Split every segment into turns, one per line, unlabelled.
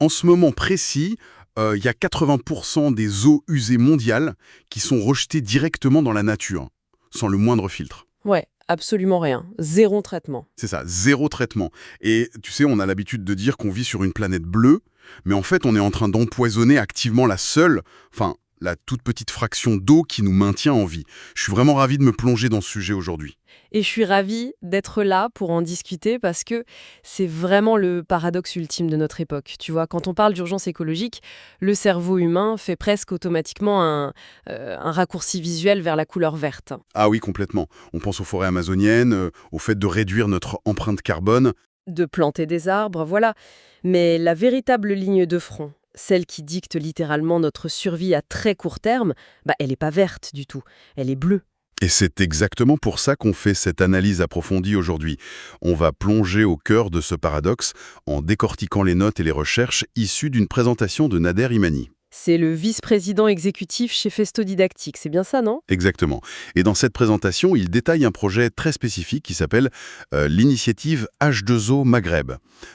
En ce moment précis, il y a 80% des eaux usées mondiales qui sont rejetées directement dans la nature, sans le moindre filtre.
Ouais, absolument rien. Zéro traitement.
C'est ça, zéro traitement. Et tu sais, on a l'habitude de dire qu'on vit sur une planète bleue, mais en fait, on est en train d'empoisonner activement la toute petite fraction d'eau qui nous maintient en vie. Je suis vraiment ravi de me plonger dans ce sujet aujourd'hui.
Et je suis ravie d'être là pour en discuter parce que c'est vraiment le paradoxe ultime de notre époque. Tu vois, quand on parle d'urgence écologique, le cerveau humain fait presque automatiquement un raccourci visuel vers la couleur verte.
Ah oui, complètement. On pense aux forêts amazoniennes, au fait de réduire notre empreinte carbone.
De planter des arbres, voilà. Mais la véritable ligne de front, celle qui dicte littéralement notre survie à très court terme, elle n'est pas verte du tout, elle est bleue.
Et c'est exactement pour ça qu'on fait cette analyse approfondie aujourd'hui. On va plonger au cœur de ce paradoxe en décortiquant les notes et les recherches issues d'une présentation de Nader Imani.
C'est le vice-président exécutif chez Festo Didactique, c'est bien ça, non?
Exactement. Et dans cette présentation, il détaille un projet très spécifique qui s'appelle l'initiative H2O Maghreb.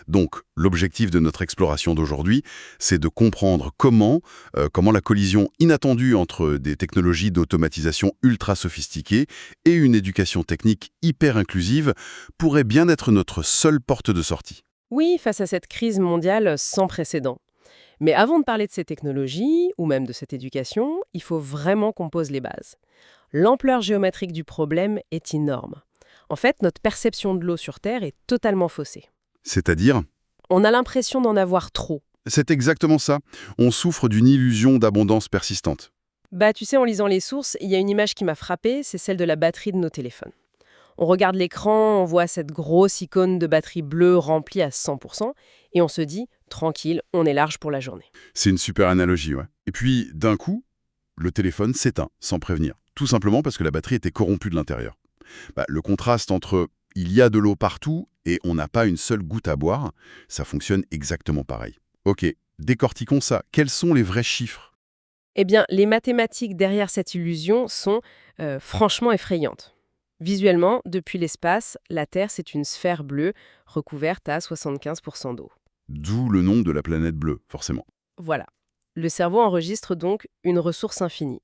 Donc, l'objectif de notre exploration d'aujourd'hui, c'est de comprendre comment la collision inattendue entre des technologies d'automatisation ultra sophistiquées et une éducation technique hyper inclusive pourrait bien être notre seule porte de sortie.
Oui, face à cette crise mondiale sans précédent. Mais avant de parler de ces technologies, ou même de cette éducation, il faut vraiment qu'on pose les bases. L'ampleur géométrique du problème est énorme. En fait, notre perception de l'eau sur Terre est totalement faussée.
C'est-à-dire,
On a l'impression d'en avoir trop.
c'est exactement ça. On souffre d'une illusion d'abondance persistante.
Tu sais, en lisant les sources, il y a une image qui m'a frappée, c'est celle de la batterie de nos téléphones. On regarde l'écran, on voit cette grosse icône de batterie bleue remplie à 100%, et on se dit, tranquille, on est large pour la journée.
C'est une super analogie, ouais. Et puis, d'un coup, le téléphone s'éteint, sans prévenir. Tout simplement parce que la batterie était corrompue de l'intérieur. Le contraste entre il y a de l'eau partout et on n'a pas une seule goutte à boire, ça fonctionne exactement pareil. Ok, décortiquons ça. Quels sont les vrais chiffres?
Eh bien, les mathématiques derrière cette illusion sont franchement effrayantes. Visuellement, depuis l'espace, la Terre, c'est une sphère bleue recouverte à 75% d'eau.
D'où le nom de la planète bleue, forcément.
Voilà. Le cerveau enregistre donc une ressource infinie.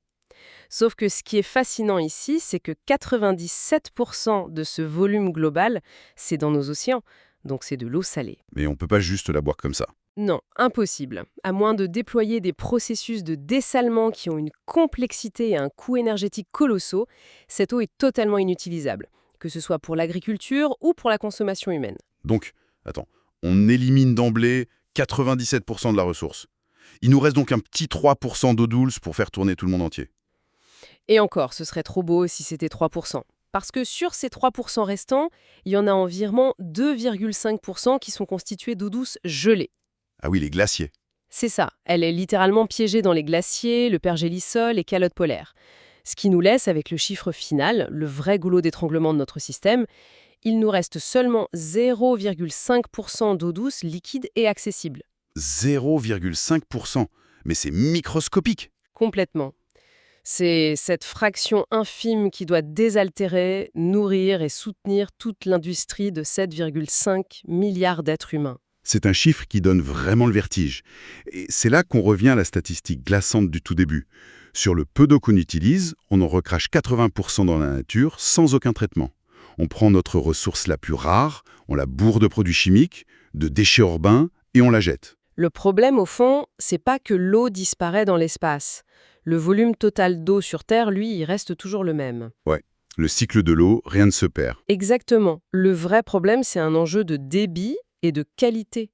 Sauf que ce qui est fascinant ici, c'est que 97% de ce volume global, c'est dans nos océans, donc c'est de l'eau salée.
Mais on peut pas juste la boire comme ça.
Non, impossible. À moins de déployer des processus de dessalement qui ont une complexité et un coût énergétique colossaux, cette eau est totalement inutilisable, que ce soit pour l'agriculture ou pour la consommation humaine.
Donc, attends, on élimine d'emblée 97% de la ressource. Il nous reste donc un petit 3% d'eau douce pour faire tourner tout le monde entier.
Et encore, ce serait trop beau si c'était 3%. Parce que sur ces 3% restants, il y en a environ 2,5% qui sont constitués d'eau douce gelée.
Ah oui, les glaciers.
C'est ça, elle est littéralement piégée dans les glaciers, le pergélisol et calottes polaires. Ce qui nous laisse avec le chiffre final, le vrai goulot d'étranglement de notre système, il nous reste seulement 0,5% d'eau douce liquide et accessible.
0,5%. Mais c'est microscopique.
Complètement. C'est cette fraction infime qui doit désaltérer, nourrir et soutenir toute l'industrie de 7,5 milliards d'êtres humains.
C'est un chiffre qui donne vraiment le vertige. Et c'est là qu'on revient à la statistique glaçante du tout début. Sur le peu d'eau qu'on utilise, on en recrache 80% dans la nature sans aucun traitement. On prend notre ressource la plus rare, on la bourre de produits chimiques, de déchets urbains, et on la jette.
Le problème, au fond, c'est pas que l'eau disparaît dans l'espace. Le volume total d'eau sur Terre, lui, il reste toujours le même.
Ouais, le cycle de l'eau, rien ne se perd.
Exactement. Le vrai problème, c'est un enjeu de débit et de qualité.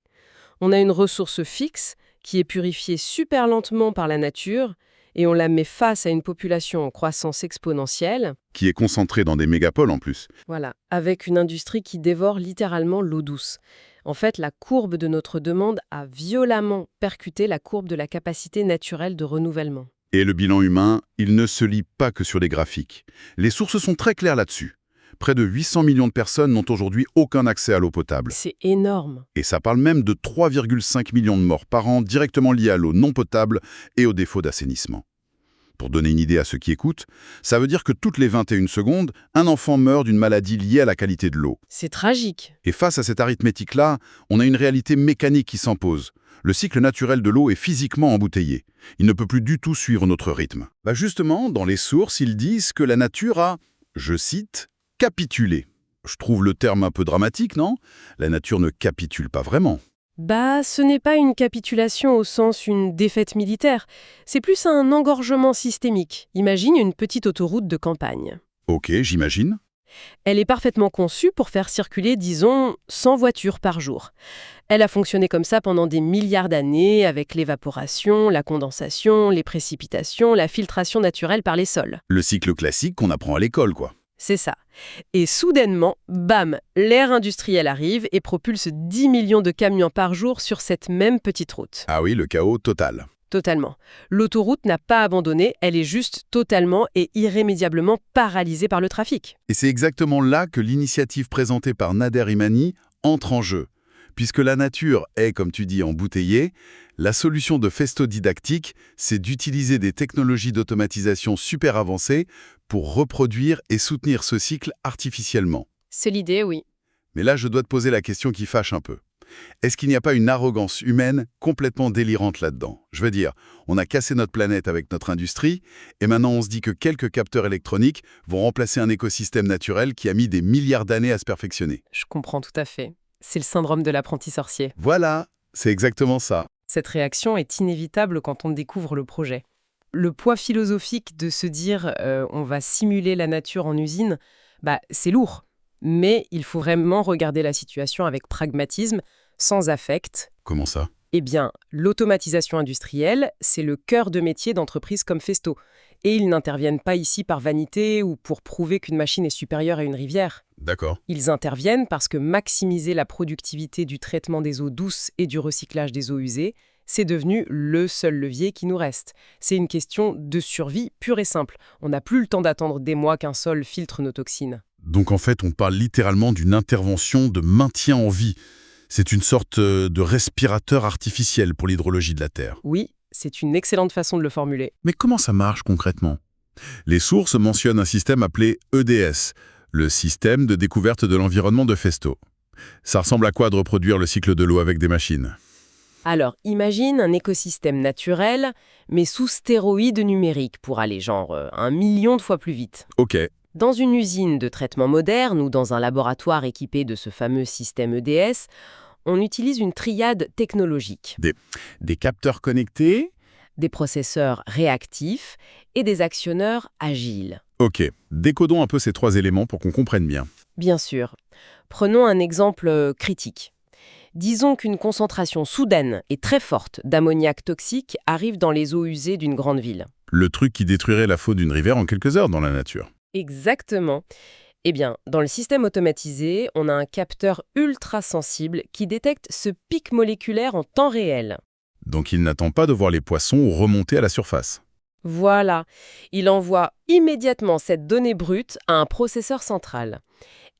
On a une ressource fixe qui est purifiée super lentement par la nature et on la met face à une population en croissance exponentielle.
Qui est concentrée dans des mégapoles en plus.
Voilà, avec une industrie qui dévore littéralement l'eau douce. En fait, la courbe de notre demande a violemment percuté la courbe de la capacité naturelle de renouvellement.
Et le bilan humain, il ne se lie pas que sur les graphiques. Les sources sont très claires là-dessus. Près de 800 millions de personnes n'ont aujourd'hui aucun accès à l'eau potable.
C'est énorme.
Et ça parle même de 3,5 millions de morts par an directement liées à l'eau non potable et au défaut d'assainissement. Pour donner une idée à ceux qui écoutent, ça veut dire que toutes les 21 secondes, un enfant meurt d'une maladie liée à la qualité de l'eau.
C'est tragique.
Et face à cette arithmétique-là, on a une réalité mécanique qui s'impose. Le cycle naturel de l'eau est physiquement embouteillé. Il ne peut plus du tout suivre notre rythme. Justement, dans les sources, ils disent que la nature a, je cite, « capitulé ». Je trouve le terme un peu dramatique, non? La nature ne capitule pas vraiment.
Ce n'est pas une capitulation au sens une défaite militaire. C'est plus un engorgement systémique. Imagine une petite autoroute de campagne.
Ok, j'imagine.
Elle est parfaitement conçue pour faire circuler, disons, 100 voitures par jour. Elle a fonctionné comme ça pendant des milliards d'années, avec l'évaporation, la condensation, les précipitations, la filtration naturelle par les sols.
Le cycle classique qu'on apprend à l'école, quoi.
C'est ça. Et soudainement, bam, l'ère industrielle arrive et propulse 10 millions de camions par jour sur cette même petite route.
Ah oui, le chaos total.
Totalement. L'autoroute n'a pas abandonné, elle est juste totalement et irrémédiablement paralysée par le trafic.
Et c'est exactement là que l'initiative présentée par Nader Himani entre en jeu. Puisque la nature est, comme tu dis, embouteillée, la solution de Festo Didactique, c'est d'utiliser des technologies d'automatisation super avancées pour reproduire et soutenir ce cycle artificiellement.
C'est l'idée, oui.
Mais là, je dois te poser la question qui fâche un peu. Est-ce qu'il n'y a pas une arrogance humaine complètement délirante là-dedans? Je veux dire, on a cassé notre planète avec notre industrie, et maintenant on se dit que quelques capteurs électroniques vont remplacer un écosystème naturel qui a mis des milliards d'années à se perfectionner.
Je comprends tout à fait. C'est le syndrome de l'apprenti sorcier.
Voilà, c'est exactement ça.
Cette réaction est inévitable quand on découvre le projet. Le poids philosophique de se dire on va simuler la nature en usine, c'est lourd. Mais il faut vraiment regarder la situation avec pragmatisme, sans affect.
Comment ça?
Eh bien, l'automatisation industrielle, c'est le cœur de métier d'entreprises comme Festo. Et ils n'interviennent pas ici par vanité ou pour prouver qu'une machine est supérieure à une rivière.
D'accord.
Ils interviennent parce que maximiser la productivité du traitement des eaux douces et du recyclage des eaux usées, c'est devenu le seul levier qui nous reste. C'est une question de survie pure et simple. On n'a plus le temps d'attendre des mois qu'un sol filtre nos toxines.
Donc en fait, on parle littéralement d'une intervention de maintien en vie. C'est une sorte de respirateur artificiel pour l'hydrologie de la Terre.
Oui, c'est une excellente façon de le formuler.
Mais comment ça marche concrètement? Les sources mentionnent un système appelé EDS, le système de découverte de l'environnement de Festo. Ça ressemble à quoi de reproduire le cycle de l'eau avec des machines?
Alors, imagine un écosystème naturel, mais sous stéroïdes numériques pour aller 1 million de fois plus vite.
Ok.
Dans une usine de traitement moderne ou dans un laboratoire équipé de ce fameux système EDS, on utilise une triade technologique.
Des capteurs connectés?
Des processeurs réactifs et des actionneurs agiles.
Ok. Décodons un peu ces trois éléments pour qu'on comprenne bien.
Bien sûr. Prenons un exemple critique. Disons qu'une concentration soudaine et très forte d'ammoniac toxique arrive dans les eaux usées d'une grande ville.
Le truc qui détruirait la faune d'une rivière en quelques heures dans la nature.
Exactement. Eh bien, dans le système automatisé, on a un capteur ultra sensible qui détecte ce pic moléculaire en temps réel.
Donc il n'attend pas de voir les poissons remonter à la surface.
Voilà. Il envoie immédiatement cette donnée brute à un processeur central.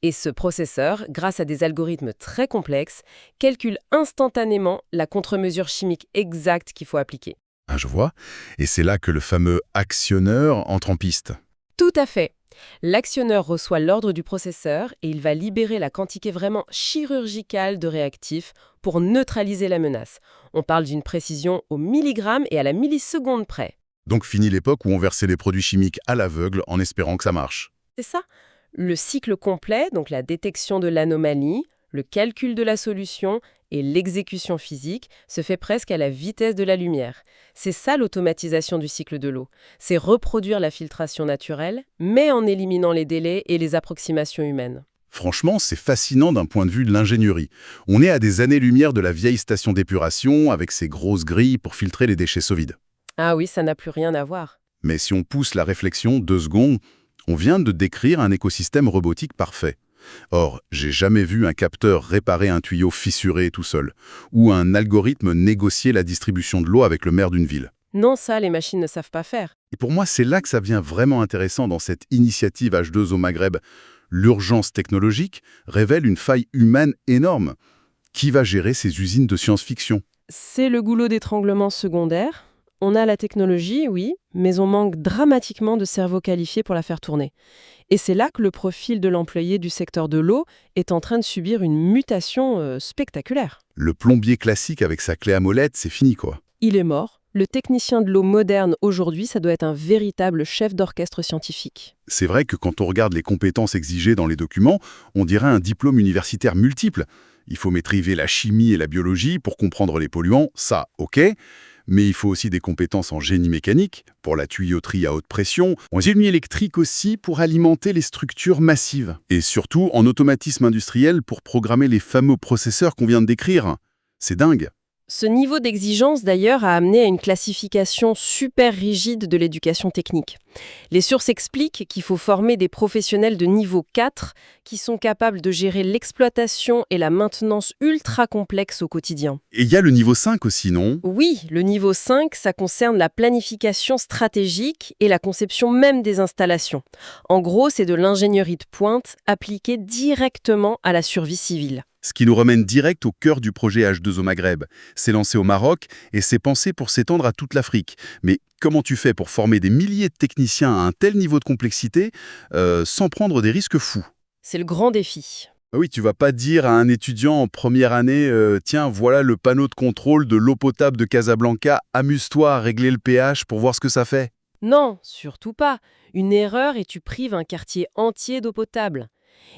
Et ce processeur, grâce à des algorithmes très complexes, calcule instantanément la contre-mesure chimique exacte qu'il faut appliquer.
Ah, je vois. Et c'est là que le fameux actionneur entre en piste.
Tout à fait. L'actionneur reçoit l'ordre du processeur et il va libérer la quantité vraiment chirurgicale de réactifs pour neutraliser la menace. On parle d'une précision au milligramme et à la milliseconde près.
Donc fini l'époque où on versait les produits chimiques à l'aveugle en espérant que ça marche.
C'est ça. Le cycle complet, donc la détection de l'anomalie, le calcul de la solution et l'exécution physique, se fait presque à la vitesse de la lumière. C'est ça l'automatisation du cycle de l'eau. C'est reproduire la filtration naturelle, mais en éliminant les délais et les approximations humaines.
Franchement, c'est fascinant d'un point de vue de l'ingénierie. On est à des années-lumière de la vieille station d'épuration avec ses grosses grilles pour filtrer les déchets solides.
Ah oui, ça n'a plus rien à voir.
Mais si on pousse la réflexion 2 secondes, on vient de décrire un écosystème robotique parfait. Or, j'ai jamais vu un capteur réparer un tuyau fissuré tout seul, ou un algorithme négocier la distribution de l'eau avec le maire d'une ville.
Non, ça, les machines ne savent pas faire.
Et pour moi, c'est là que ça devient vraiment intéressant dans cette initiative H2O Maghreb. L'urgence technologique révèle une faille humaine énorme. Qui va gérer ces usines de science-fiction?
C'est le goulot d'étranglement secondaire. On a la technologie, oui, mais on manque dramatiquement de cerveaux qualifiés pour la faire tourner. Et c'est là que le profil de l'employé du secteur de l'eau est en train de subir une mutation spectaculaire.
Le plombier classique avec sa clé à molette, c'est fini quoi.
Il est mort. Le technicien de l'eau moderne aujourd'hui, ça doit être un véritable chef d'orchestre scientifique.
C'est vrai que quand on regarde les compétences exigées dans les documents, on dirait un diplôme universitaire multiple. Il faut maîtriser la chimie et la biologie pour comprendre les polluants, ça, ok. Mais il faut aussi des compétences en génie mécanique, pour la tuyauterie à haute pression, en génie électrique aussi pour alimenter les structures massives. Et surtout en automatisme industriel pour programmer les fameux processeurs qu'on vient de décrire. C'est dingue.
Ce niveau d'exigence, d'ailleurs, a amené à une classification super rigide de l'éducation technique. Les sources expliquent qu'il faut former des professionnels de niveau 4 qui sont capables de gérer l'exploitation et la maintenance ultra complexe au quotidien.
Et il y a le niveau 5 aussi, non?
Oui, le niveau 5, ça concerne la planification stratégique et la conception même des installations. En gros, c'est de l'ingénierie de pointe appliquée directement à la survie civile.
Ce qui nous ramène direct au cœur du projet H2O Maghreb. C'est lancé au Maroc et c'est pensé pour s'étendre à toute l'Afrique. Mais comment tu fais pour former des milliers de techniciens à un tel niveau de complexité sans prendre des risques fous?
C'est le grand défi.
Oui, tu vas pas dire à un étudiant en première année tiens, voilà le panneau de contrôle de l'eau potable de Casablanca, amuse-toi à régler le pH pour voir ce que ça fait.
Non, surtout pas. Une erreur et tu prives un quartier entier d'eau potable.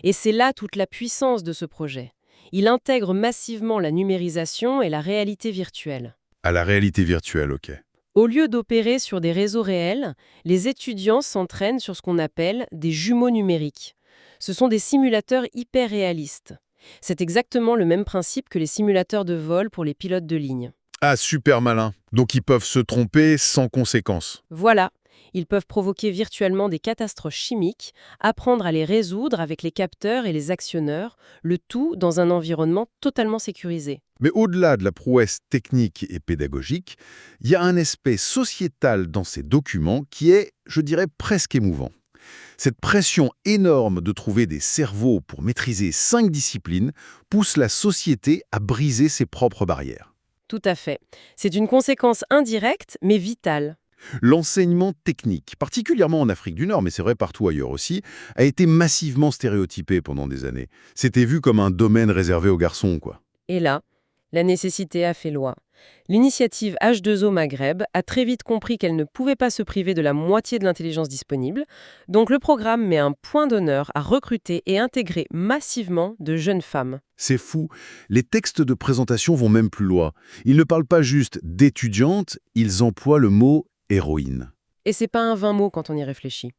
Et c'est là toute la puissance de ce projet. Il intègre massivement la numérisation et la réalité virtuelle.
À la réalité virtuelle, ok.
Au lieu d'opérer sur des réseaux réels, les étudiants s'entraînent sur ce qu'on appelle des jumeaux numériques. Ce sont des simulateurs hyper réalistes. C'est exactement le même principe que les simulateurs de vol pour les pilotes de ligne.
Ah, super malin. Donc ils peuvent se tromper sans conséquence.
Voilà, ils peuvent provoquer virtuellement des catastrophes chimiques, apprendre à les résoudre avec les capteurs et les actionneurs, le tout dans un environnement totalement sécurisé.
Mais au-delà de la prouesse technique et pédagogique, il y a un aspect sociétal dans ces documents qui est, je dirais, presque émouvant. Cette pression énorme de trouver des cerveaux pour maîtriser 5 disciplines pousse la société à briser ses propres barrières.
Tout à fait. C'est une conséquence indirecte, mais vitale.
L'enseignement technique, particulièrement en Afrique du Nord, mais c'est vrai partout ailleurs aussi, a été massivement stéréotypé pendant des années. C'était vu comme un domaine réservé aux garçons, quoi.
Et là, la nécessité a fait loi. L'initiative H2O Maghreb a très vite compris qu'elle ne pouvait pas se priver de la moitié de l'intelligence disponible, donc le programme met un point d'honneur à recruter et intégrer massivement de jeunes femmes.
C'est fou. Les textes de présentation vont même plus loin. Ils ne parlent pas juste d'étudiantes, ils emploient le mot héroïne.
Et c'est pas un vain mot quand on y réfléchit.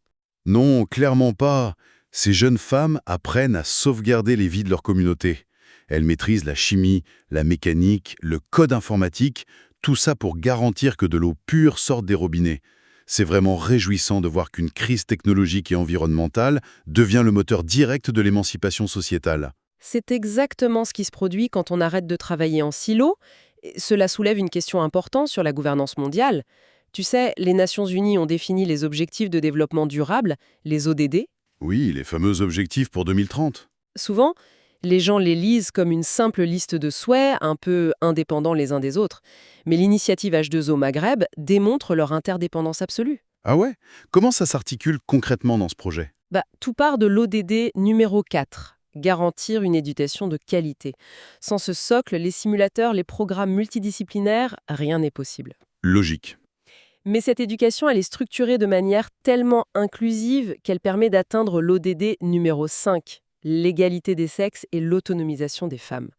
Non, clairement pas. Ces jeunes femmes apprennent à sauvegarder les vies de leur communauté. Elles maîtrisent la chimie, la mécanique, le code informatique, tout ça pour garantir que de l'eau pure sorte des robinets. C'est vraiment réjouissant de voir qu'une crise technologique et environnementale devient le moteur direct de l'émancipation sociétale.
C'est exactement ce qui se produit quand on arrête de travailler en silo. Et cela soulève une question importante sur la gouvernance mondiale. Tu sais, les Nations Unies ont défini les objectifs de développement durable, les ODD.
Oui, les fameux objectifs pour 2030.
Souvent, les gens les lisent comme une simple liste de souhaits, un peu indépendants les uns des autres. Mais l'initiative H2O Maghreb démontre leur interdépendance absolue.
Ah ouais? Comment ça s'articule concrètement dans ce projet?
Tout part de l'ODD numéro 4, garantir une éducation de qualité. Sans ce socle, les simulateurs, les programmes multidisciplinaires, rien n'est possible.
Logique.
Mais cette éducation, elle est structurée de manière tellement inclusive qu'elle permet d'atteindre l'ODD numéro 5, l'égalité des sexes et l'autonomisation des femmes.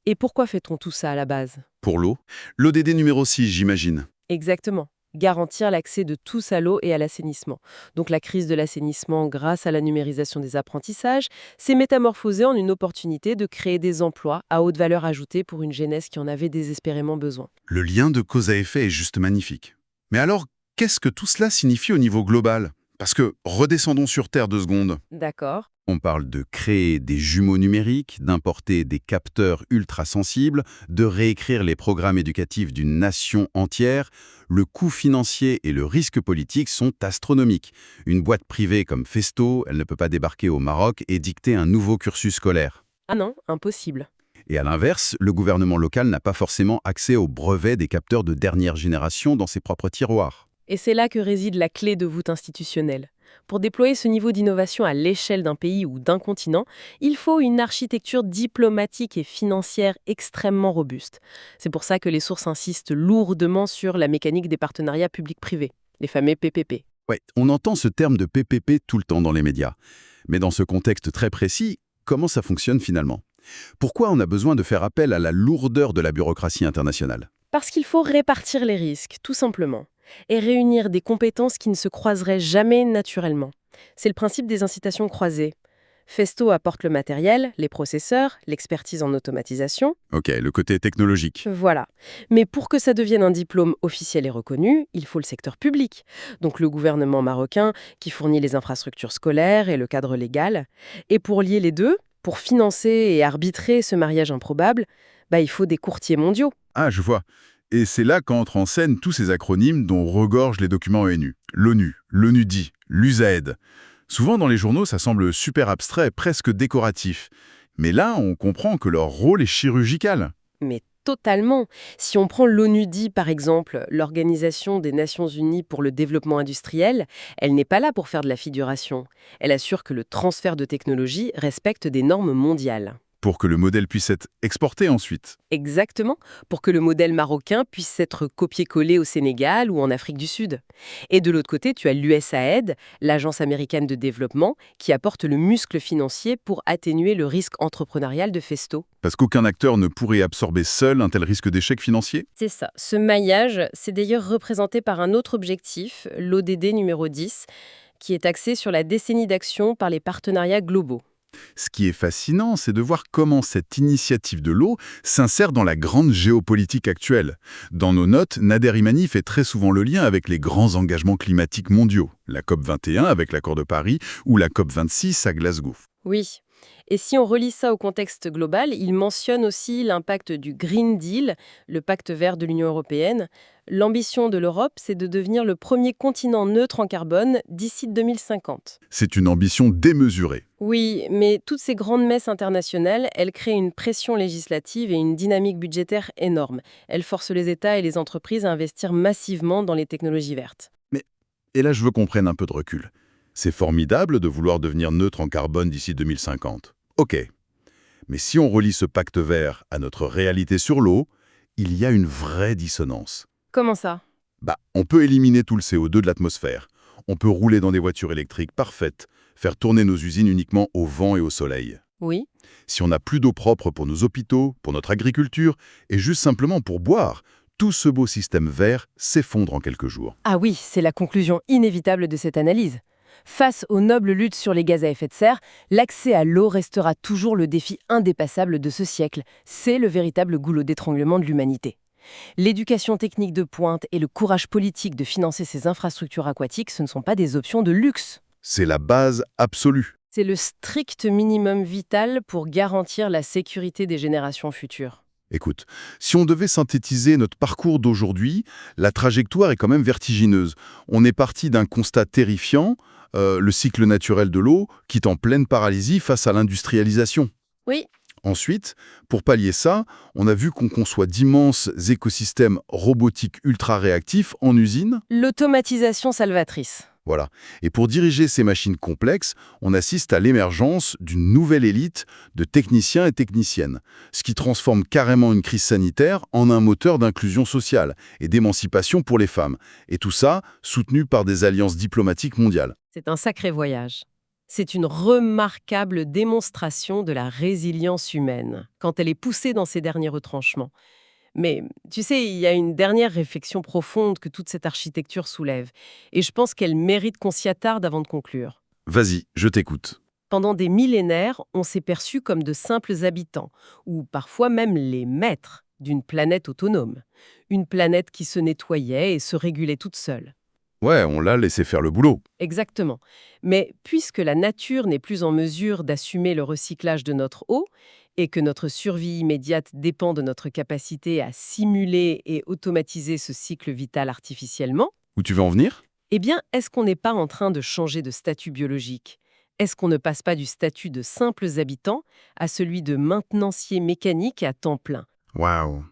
Et pourquoi fait-on tout ça à la base?
Pour l'eau? L'ODD numéro 6, j'imagine.
Exactement. Garantir l'accès de tous à l'eau et à l'assainissement. Donc la crise de l'assainissement grâce à la numérisation des apprentissages s'est métamorphosée en une opportunité de créer des emplois à haute valeur ajoutée pour une jeunesse qui en avait désespérément besoin.
Le lien de cause à effet est juste magnifique. Mais alors, qu'est-ce que tout cela signifie au niveau global? Parce que, redescendons sur Terre 2 secondes.
D'accord.
On parle de créer des jumeaux numériques, d'importer des capteurs ultra-sensibles, de réécrire les programmes éducatifs d'une nation entière. Le coût financier et le risque politique sont astronomiques. Une boîte privée comme Festo, elle ne peut pas débarquer au Maroc et dicter un nouveau cursus scolaire.
Ah non, impossible.
Et à l'inverse, le gouvernement local n'a pas forcément accès aux brevets des capteurs de dernière génération dans ses propres tiroirs.
Et c'est là que réside la clé de voûte institutionnelle. Pour déployer ce niveau d'innovation à l'échelle d'un pays ou d'un continent, il faut une architecture diplomatique et financière extrêmement robuste. C'est pour ça que les sources insistent lourdement sur la mécanique des partenariats publics-privés, les fameux PPP.
Ouais, on entend ce terme de PPP tout le temps dans les médias. Mais dans ce contexte très précis, comment ça fonctionne finalement? Pourquoi on a besoin de faire appel à la lourdeur de la bureaucratie internationale?
Parce qu'il faut répartir les risques, tout simplement, et réunir des compétences qui ne se croiseraient jamais naturellement. C'est le principe des incitations croisées. Festo apporte le matériel, les processeurs, l'expertise en automatisation.
Ok, le côté technologique.
Voilà. Mais pour que ça devienne un diplôme officiel et reconnu, il faut le secteur public. Donc le gouvernement marocain qui fournit les infrastructures scolaires et le cadre légal. Et pour lier les deux, pour financer et arbitrer ce mariage improbable, il faut des courtiers mondiaux.
Ah, je vois. Et c'est là qu'entrent en scène tous ces acronymes dont regorgent les documents ONU. L'ONU, l'ONUDI, l'USAID. Souvent dans les journaux, ça semble super abstrait, presque décoratif. Mais là, on comprend que leur rôle est chirurgical.
Mais totalement. Si on prend l'ONUDI, par exemple, l'Organisation des Nations Unies pour le développement industriel, elle n'est pas là pour faire de la figuration. Elle assure que le transfert de technologie respecte des normes mondiales.
Pour que le modèle puisse être exporté ensuite.
Exactement, pour que le modèle marocain puisse être copié-collé au Sénégal ou en Afrique du Sud. Et de l'autre côté, tu as l'USAID, l'Agence américaine de développement, qui apporte le muscle financier pour atténuer le risque entrepreneurial de Festo.
Parce qu'aucun acteur ne pourrait absorber seul un tel risque d'échec financier?
C'est ça. Ce maillage, c'est d'ailleurs représenté par un autre objectif, l'ODD numéro 10, qui est axé sur la décennie d'action par les partenariats globaux.
Ce qui est fascinant, c'est de voir comment cette initiative de l'eau s'insère dans la grande géopolitique actuelle. Dans nos notes, Nader Imani fait très souvent le lien avec les grands engagements climatiques mondiaux, la COP21 avec l'accord de Paris ou la COP26 à Glasgow.
Oui. Et si on relie ça au contexte global, il mentionne aussi l'impact du Green Deal, le pacte vert de l'Union européenne. L'ambition de l'Europe, c'est de devenir le premier continent neutre en carbone d'ici 2050.
C'est une ambition démesurée.
Oui, mais toutes ces grandes messes internationales, elles créent une pression législative et une dynamique budgétaire énorme. Elles forcent les États et les entreprises à investir massivement dans les technologies vertes.
Et là, je veux qu'on prenne un peu de recul. C'est formidable de vouloir devenir neutre en carbone d'ici 2050. Ok. Mais si on relie ce pacte vert à notre réalité sur l'eau, il y a une vraie dissonance.
Comment ça?
On peut éliminer tout le CO2 de l'atmosphère. On peut rouler dans des voitures électriques parfaites, faire tourner nos usines uniquement au vent et au soleil.
Oui.
Si on n'a plus d'eau propre pour nos hôpitaux, pour notre agriculture, et juste simplement pour boire, tout ce beau système vert s'effondre en quelques jours.
Ah oui, c'est la conclusion inévitable de cette analyse. Face aux nobles luttes sur les gaz à effet de serre, l'accès à l'eau restera toujours le défi indépassable de ce siècle. C'est le véritable goulot d'étranglement de l'humanité. L'éducation technique de pointe et le courage politique de financer ces infrastructures aquatiques, ce ne sont pas des options de luxe.
C'est la base absolue.
C'est le strict minimum vital pour garantir la sécurité des générations futures.
Écoute, si on devait synthétiser notre parcours d'aujourd'hui, la trajectoire est quand même vertigineuse. On est parti d'un constat terrifiant, le cycle naturel de l'eau, qui est en pleine paralysie face à l'industrialisation.
Oui.
Ensuite, pour pallier ça, on a vu qu'on conçoit d'immenses écosystèmes robotiques ultra réactifs en usine.
L'automatisation salvatrice.
Voilà. Et pour diriger ces machines complexes, on assiste à l'émergence d'une nouvelle élite de techniciens et techniciennes, ce qui transforme carrément une crise sanitaire en un moteur d'inclusion sociale et d'émancipation pour les femmes. Et tout ça soutenu par des alliances diplomatiques mondiales.
C'est un sacré voyage. C'est une remarquable démonstration de la résilience humaine, quand elle est poussée dans ses derniers retranchements. Mais tu sais, il y a une dernière réflexion profonde que toute cette architecture soulève, et je pense qu'elle mérite qu'on s'y attarde avant de conclure.
Vas-y, je t'écoute.
Pendant des millénaires, on s'est perçus comme de simples habitants, ou parfois même les maîtres d'une planète autonome. Une planète qui se nettoyait et se régulait toute seule.
Ouais, on l'a laissé faire le boulot.
Exactement. Mais puisque la nature n'est plus en mesure d'assumer le recyclage de notre eau, et que notre survie immédiate dépend de notre capacité à simuler et automatiser ce cycle vital artificiellement,
Où tu veux en venir?
eh bien, est-ce qu'on n'est pas en train de changer de statut biologique, Est-ce qu'on ne passe pas du statut de simples habitants à celui de maintenancier mécanique à temps plein?
Waouh!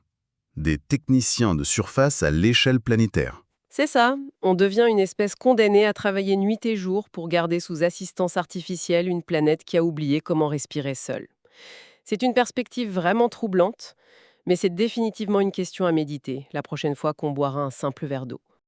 Des techniciens de surface à l'échelle planétaire.
C'est ça, on devient une espèce condamnée à travailler nuit et jour pour garder sous assistance artificielle une planète qui a oublié comment respirer seule. C'est une perspective vraiment troublante, mais c'est définitivement une question à méditer la prochaine fois qu'on boira un simple verre d'eau.